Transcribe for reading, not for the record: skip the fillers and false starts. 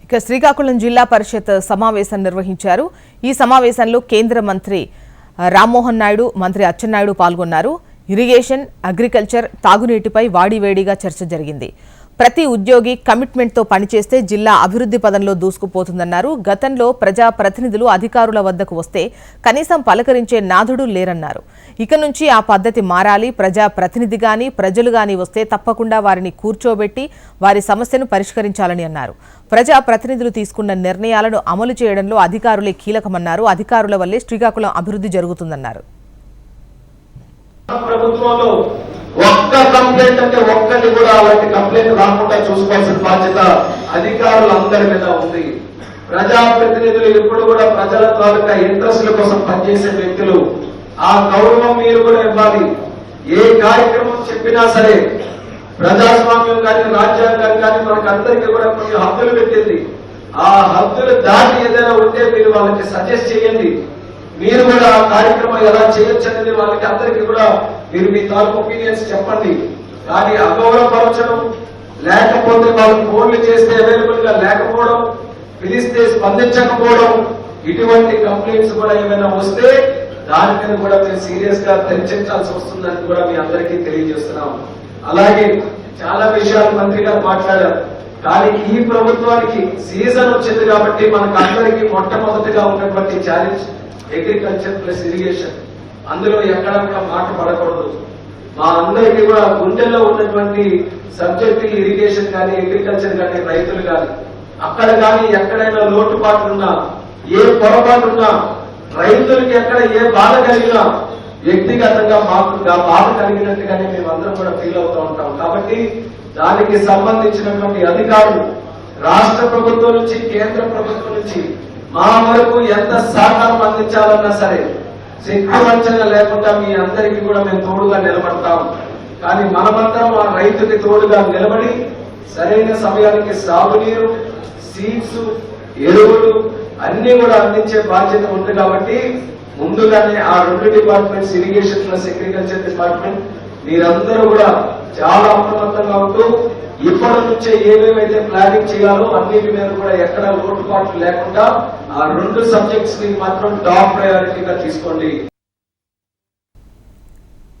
ఇక శ్రీకాకుళం జిల్లా పరిషత్ సమావేశం నిర్వహించారు। ఈ సమావేశంలో కేంద్ర మంత్రి రామ్మోహన్ నాయుడు, మంత్రి అచ్చెన్నాయుడు పాల్గొన్నారు। ఇరిగేషన్, అగ్రికల్చర్, తాగునీటిపై వాడివేడిగా చర్చ జరిగింది। ప్రతి ఉద్యోగి కమిట్మెంట్ తో పనిచేస్తే జిల్లా అభివృద్ధి పదంలో దూసుకుపోతుందన్నారు। గతంలో ప్రజా ప్రతినిధులు అధికారుల వద్దకు వస్తే కనీసం పలకరించే నాథుడు లేరన్నారు। ఇక నుంచి ఆ పద్ధతి మారాలి। ప్రజా ప్రతినిధి గాని ప్రజలు గాని వస్తే తప్పకుండా వారిని కూర్చోబెట్టి వారి సమస్యను పరిష్కరించాలని అన్నారు। ప్రజా ప్రతినిధులు తీసుకున్న నిర్ణయాలను అమలు చేయడంలో అధికారులే కీలకమన్నారు। అధికారుల వల్లే శ్రీకాకుళం అభివృద్ధి జరుగుతుందన్నారు। ప్రభుత్వంలో ఒక్క కంప్లైంట్ అంటే ఒక్కటి కూడా అలాంటి కంప్లైంట్ రాకుండా చూసుకోవాల్సిన బాధ్యత అధికారులందరి మీద ఉంది। ప్రజాప్రతినిధులు ఎప్పుడు కూడా ప్రజల తాలూకా ఇంట్రెస్ట్ల కోసం పనిచేసే వ్యక్తులు, ఆ గౌరవం మీరు కూడా ఇవ్వాలి। ఏ కార్యక్రమం చెప్పినా సరే ప్రజాస్వామ్యం కానీ రాజ్యాంగం కానీ మనకందరికీ కూడా కొన్ని హద్దులు పెట్టింది। ఆ హద్దులు దాటి ఏదైనా ఉంటే మీరు వాళ్ళకి సజెస్ట్ చేయండి। మీరు కూడా ఆ కార్యక్రమం ఎలా చేయొచ్చు అనేది వాళ్ళకి అందరికీ కూడా మీరు మీ తాలూకు ఒపీనియన్స్ చెప్పండి। కానీ అగౌరవపరచడం, లేకపోతే వాళ్ళు ఫోన్లు చేస్తే అవైలబుల్ గా లేకపోవడం, పిలిస్తే స్పందించకపోవడం, ఇటువంటి కంప్లైంట్స్ కూడా ఏమైనా వస్తే దాని మీద కూడా మీరు సీరియస్ గా చర్చించాల్సి వస్తుందని కూడా మీ అందరికీ తెలియజేస్తున్నాం। అలాగే చాలా విషయాలు మంత్రి గారు మాట్లాడారు। కానీ ఈ ప్రభుత్వానికి సీజన్ వచ్చింది కాబట్టి మనకు అందరికీ మొట్టమొదటిగా ఉన్నటువంటి ఛాలెంజ్ అగ్రికల్చర్ ప్లస్ ఇరిగేషన్। అందులో ఎక్కడ కూడా మాట పడకూడదు। మా అందరికీ కూడా గుండెల్లో ఉన్నటువంటి సబ్జెక్ట్ ఇరిగేషన్ కానీ అగ్రికల్చర్ కానీ రైతులు కానీ అక్కడ కానీ ఎక్కడైనా లోటుపాట్లున్నా, ఏ పొరపాటున్నా, రైతులకి ఎక్కడ ఏ బాధ కలిగినా వ్యక్తిగతంగా మాకు బాధ కలిగినట్టుగానే మేమందరం కూడా ఫీల్ అవుతూ ఉంటాం। కాబట్టి దానికి సంబంధించినటువంటి అధికారులు రాష్ట్ర ప్రభుత్వం నుంచి కేంద్ర ప్రభుత్వం నుంచి మా వరకు ఎంత సహకారం అందించాలన్నా సరే శక్తి వంచన లేకుండా మీ అందరికీ కూడా మేము తోడుగా నిలబడతాం। కానీ మనమందరం ఆ రైతుకి తోడుగా నిలబడి సరైన సమయానికి సాగునీరు, సీడ్స్, ఎరువులు అన్ని కూడా అందించే బాధ్యత ఉంది। కాబట్టి ముందుగానే ఆ రెండు departments, irrigation plus agriculture department, మీరందరూ కూడా చాలా అప్రమత్తంగా ఉంటూ ఇప్పటి నుంచే ఏమేమైతే ప్లానింగ్ చేయాలో అన్నిటి మీద కూడా ఎక్కడ లోటుపాట్లు లేకుండా ఆ రెండు సబ్జెక్ట్స్ ని మాత్రం టాప్ ప్రయారిటీగా తీసుకోండి।